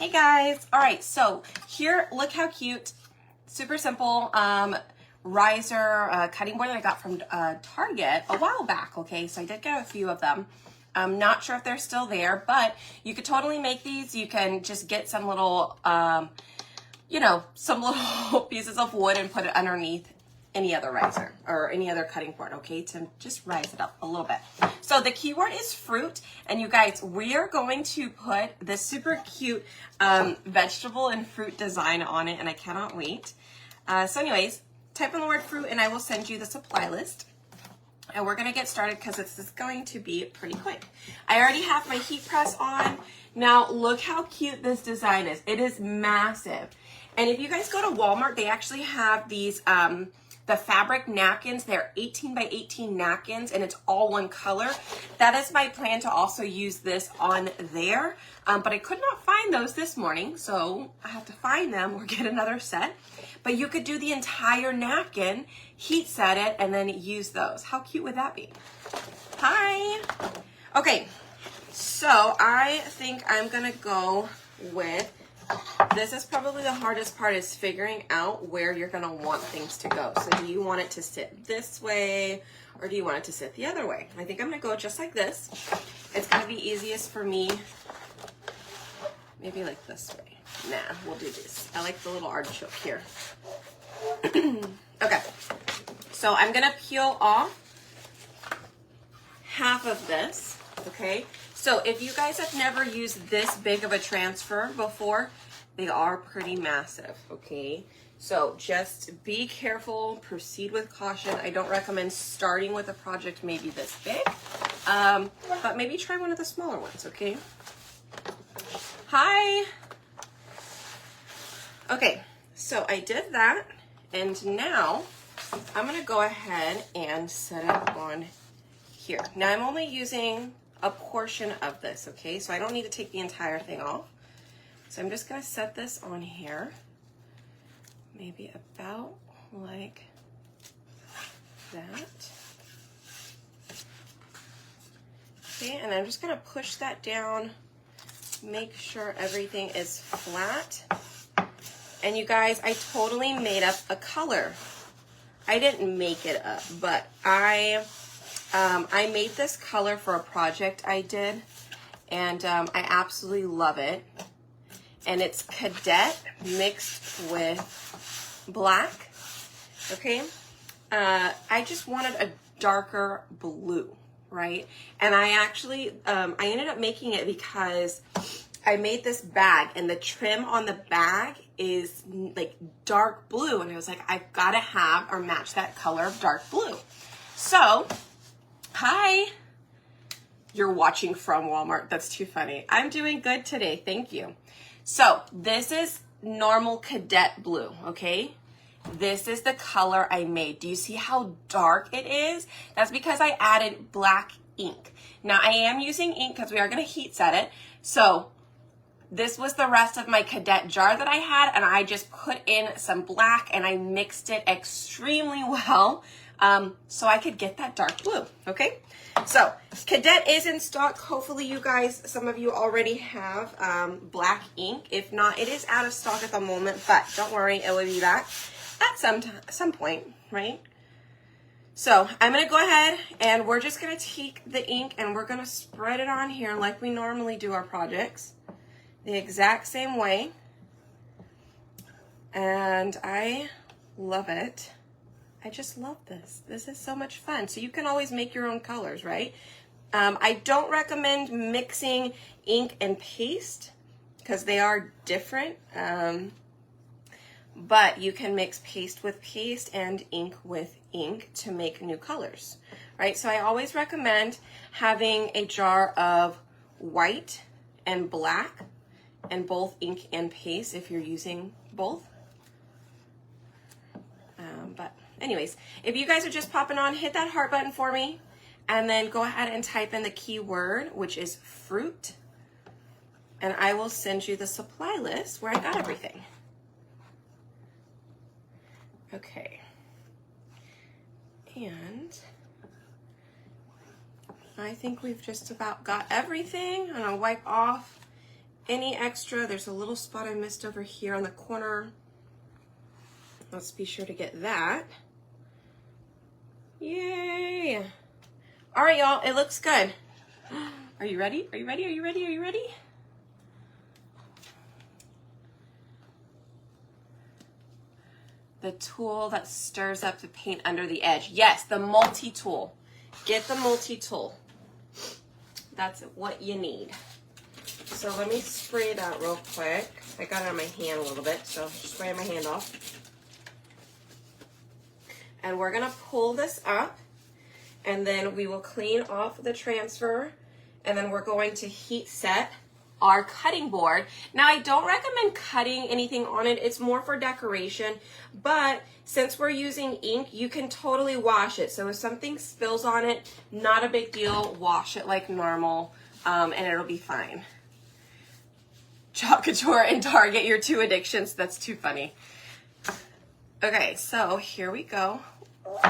Hey guys, all right, so here, look how cute, super simple riser cutting board that I got from Target a while back, okay? So I did get a few of them. I'm not sure if they're still there, but you could totally make these. You can just get some little, some little pieces of wood and put it underneath any other riser or any other cutting board, okay, to just rise it up a little bit. So the keyword is fruit, and you guys, we are going to put this super cute vegetable and fruit design on it, and I cannot wait. So anyways, type in the word fruit and I will send you the supply list. And we're gonna get started because this is going to be pretty quick. I already have my heat press on. Now look how cute this design is. It is massive. And if you guys go to Walmart, they actually have these, the fabric napkins. They're 18 by 18 napkins and it's all one color. That is my plan to also use this on there. But I could not find those this morning, so I have to find them or get another set. But you could do the entire napkin, heat set it, and then use those. How cute would that be? Hi. Okay, so I think I'm gonna go with, this is probably the hardest part, is figuring out where you're gonna want things to go. So do you want it to sit this way or do you want it to sit the other way? I think I'm gonna go just like this. It's gonna be easiest for me, maybe like this way. Nah, we'll do this. I like the little artichoke here. Okay, so I'm gonna peel off half of this, okay? So if you guys have never used this big of a transfer before, they are pretty massive, okay? So just be careful, proceed with caution. I don't recommend starting with a project maybe this big, but maybe try one of the smaller ones, okay? Hi. Okay, so I did that, and now I'm gonna go ahead and set it on here. Now I'm only using a portion of this, okay? So I don't need to take the entire thing off. So I'm just gonna set this on here, maybe about like that. Okay, and I'm just gonna push that down, make sure everything is flat. And you guys, I totally made up a color. I didn't make it up, but I made this color for a project I did, and I absolutely love it. And it's cadet mixed with black, okay? I just wanted a darker blue, right? And I actually, I ended up making it because I made this bag and the trim on the bag is like dark blue. And I was like, I've got to have or match that color of dark blue. So, hi. You're watching from Walmart. That's too funny. I'm doing good today. Thank you. So this is normal cadet blue, okay? This is the color I made. Do you see how dark it is? That's because I added black ink. Now I am using ink because we are going to heat set it. So this was the rest of my cadet jar that I had, and I just put in some black and I mixed it extremely well so I could get that dark blue, okay? So cadet is in stock. Hopefully you guys, some of you already have black ink. If not, it is out of stock at the moment, but don't worry, it will be back at some point, right? So I'm gonna go ahead and we're just gonna take the ink and we're gonna spread it on here like we normally do our projects, the exact same way. And I love it. I just love this. This is so much fun. So you can always make your own colors, right? I don't recommend mixing ink and paste because they are different. But you can mix paste with paste and ink with ink to make new colors, right? So I always recommend having a jar of white and black and both ink and paste if you're using both. But anyways, if you guys are just popping on, hit that heart button for me and then go ahead and type in the keyword, which is fruit, and I will send you the supply list where I got everything. Okay. And I think we've just about got everything. I'm gonna wipe off any extra. There's a little spot I missed over here on the corner. Let's be sure to get that. Yay! All right, y'all, it looks good. Are you ready? Are you ready? Are you ready? Are you ready? The tool that stirs up the paint under the edge. Yes, the multi-tool. Get the multi-tool. That's what you need. So let me spray that real quick. I got it on my hand a little bit, so spray my hand off. And we're gonna pull this up, and then we will clean off the transfer, and then we're going to heat set our cutting board. Now, I don't recommend cutting anything on it. It's more for decoration, but since we're using ink, you can totally wash it. So if something spills on it, not a big deal. Wash it like normal, and it'll be fine. Chalk Couture and Target, your two addictions. That's too funny. Okay, so here we go. Look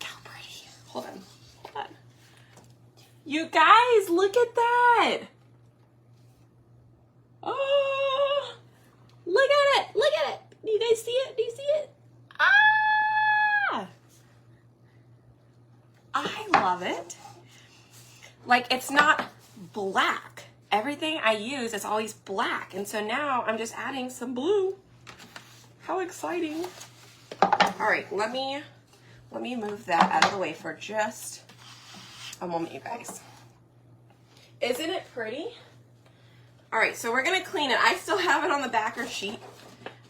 how pretty. Hold on. Hold on. You guys, look at that. Oh, look at it. Look at it. Do you guys see it? Do you see it? Ah! I love it. Like, it's not black. Everything I use is always black. And so now I'm just adding some blue. How exciting. All right, let me move that out of the way for just a moment, you guys. Isn't it pretty? All right, so we're gonna clean it. I still have it on the backer sheet.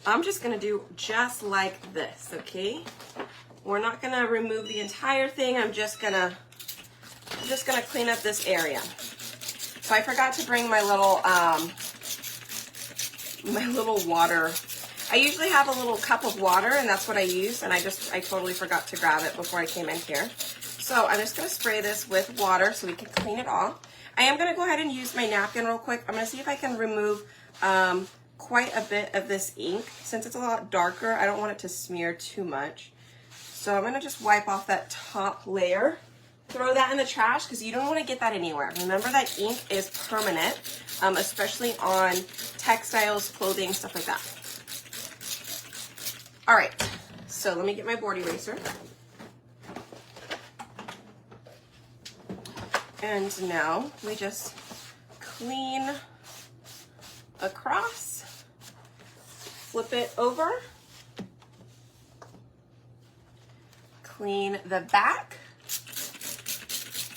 I'm just gonna do just like this, okay? We're not gonna remove the entire thing. I'm just gonna clean up this area. So I forgot to bring my little water. I usually have a little cup of water, and that's what I use, and I totally forgot to grab it before I came in here. So I'm just gonna spray this with water so we can clean it off. I am gonna go ahead and use my napkin real quick. I'm gonna see if I can remove quite a bit of this ink. Since it's a lot darker, I don't want it to smear too much. So I'm gonna just wipe off that top layer. Throw that in the trash because you don't want to get that anywhere. Remember that ink is permanent, especially on textiles, clothing, stuff like that. All right, so let me get my board eraser. And now we just clean across, flip it over, clean the back.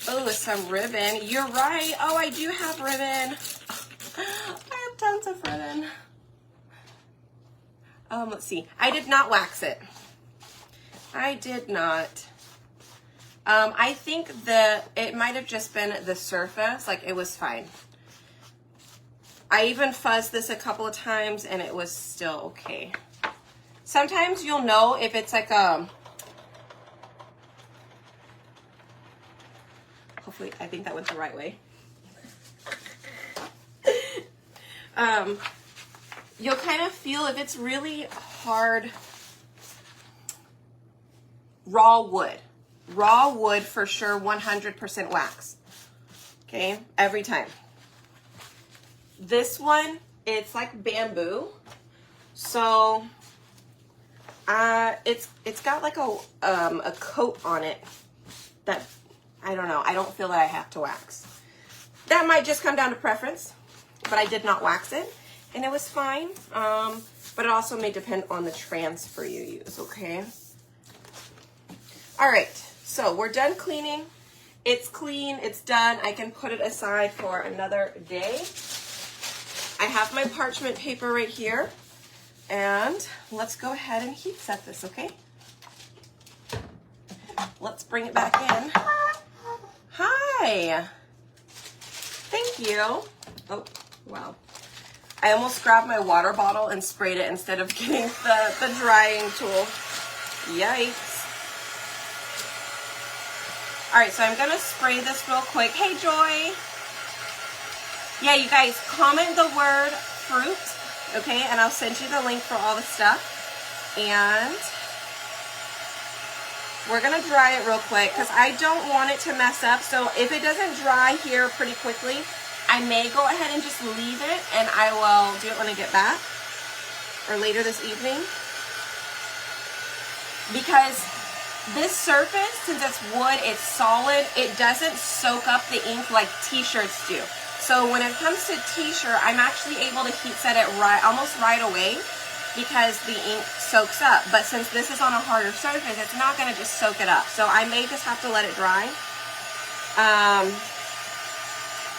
Oh, some ribbon. You're right. Oh, I do have ribbon. I have tons of ribbon. Let's see. I did not wax it. I did not. I think it might have just been the surface. Like, it was fine. I even fuzzed this a couple of times and it was still okay. Sometimes you'll know if it's like hopefully, I think that went the right way. You'll kind of feel if it's really hard, raw wood. Raw wood for sure, 100% wax. Okay, every time. This one, it's like bamboo. So, it's got like a coat on it that, I don't know, I don't feel that I have to wax. That might just come down to preference, but I did not wax it, and it was fine. But it also may depend on the transfer you use, okay? All right, so we're done cleaning. It's clean, it's done. I can put it aside for another day. I have my parchment paper right here, and let's go ahead and heat set this, okay? Let's bring it back in. Hi. Thank you. Oh, wow. I almost grabbed my water bottle and sprayed it instead of getting the drying tool. Yikes. All right, so I'm gonna spray this real quick. Hey, Joy. Yeah, you guys, comment the word fruit, okay? And I'll send you the link for all the stuff. And We're gonna dry it real quick because I don't want it to mess up. So if it doesn't dry here pretty quickly, I may go ahead and just leave it, and I will do it when I get back or later this evening. Because this surface, since it's wood, it's solid, it doesn't soak up the ink like t-shirts do. So when it comes to t-shirt, I'm actually able to heat set it almost right away because the ink soaks up. But since this is on a harder surface, it's not gonna just soak it up. So I may just have to let it dry.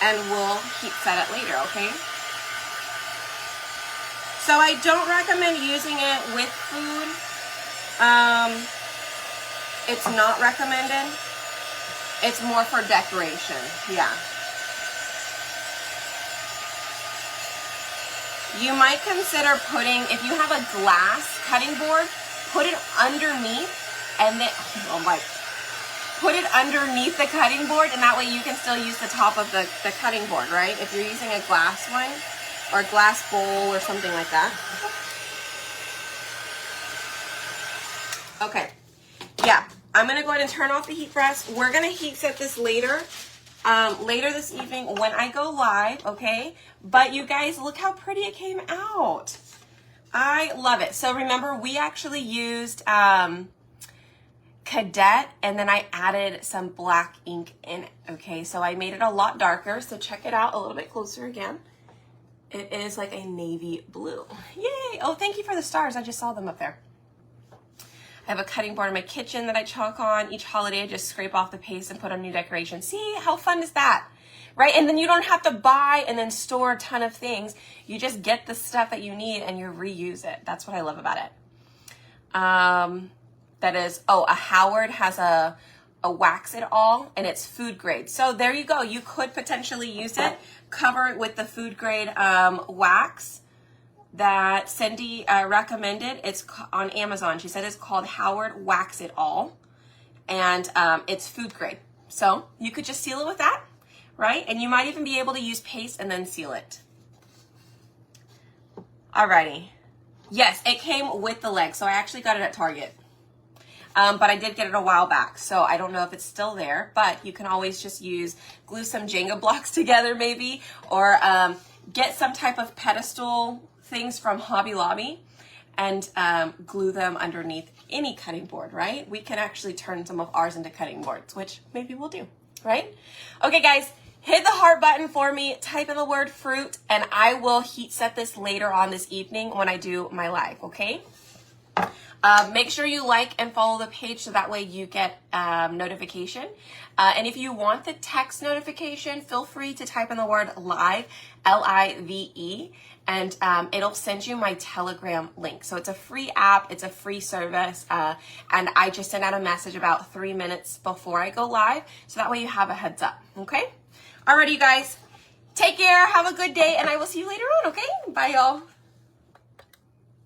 And we'll heat set it later, okay? So I don't recommend using it with food. It's not recommended. It's more for decoration, yeah. You might consider putting, if you have a glass cutting board, put it underneath and then, put it underneath the cutting board, and that way you can still use the top of the cutting board, right? If you're using a glass one or a glass bowl or something like that. Okay, yeah, I'm gonna go ahead and turn off the heat press. We're gonna heat set this later. Later this evening when I go live, okay? But you guys, look how pretty it came out. I love it. So remember, we actually used Cadet, and then I added some black ink in it, okay? So I made it a lot darker, so check it out a little bit closer again. It is like a navy blue. Yay! Oh, thank you for the stars. I just saw them up there. I have a cutting board in my kitchen that I chalk on. Each holiday, I just scrape off the paste and put on new decorations. See, how fun is that? Right? And then you don't have to buy and then store a ton of things. You just get the stuff that you need and you reuse it. That's what I love about it. That is, oh, a Howard has a Wax It All, and it's food grade. So there you go. You could potentially use it. Cover it with the food grade wax that Cindy recommended. It's on Amazon. She said it's called Howard Wax It All, and it's food grade. So you could just seal it with that, right? And you might even be able to use paste and then seal it. Alrighty. Yes, it came with the leg, so I actually got it at Target. But I did get it a while back, so I don't know if it's still there, but you can always just glue some Jenga blocks together maybe, or get some type of pedestal things from Hobby Lobby and glue them underneath any cutting board, right? We can actually turn some of ours into cutting boards, which maybe we'll do, right? Okay, guys, hit the heart button for me, type in the word fruit, and I will heat set this later on this evening when I do my live, okay? Make sure you like and follow the page so that way you get notification. And if you want the text notification, feel free to type in the word live, L-I-V-E, and it'll send you my Telegram link. So it's a free app, it's a free service, and I just send out a message about 3 minutes before I go live, so that way you have a heads up, okay? Alrighty, you guys, take care, have a good day, and I will see you later on, okay? Bye, y'all.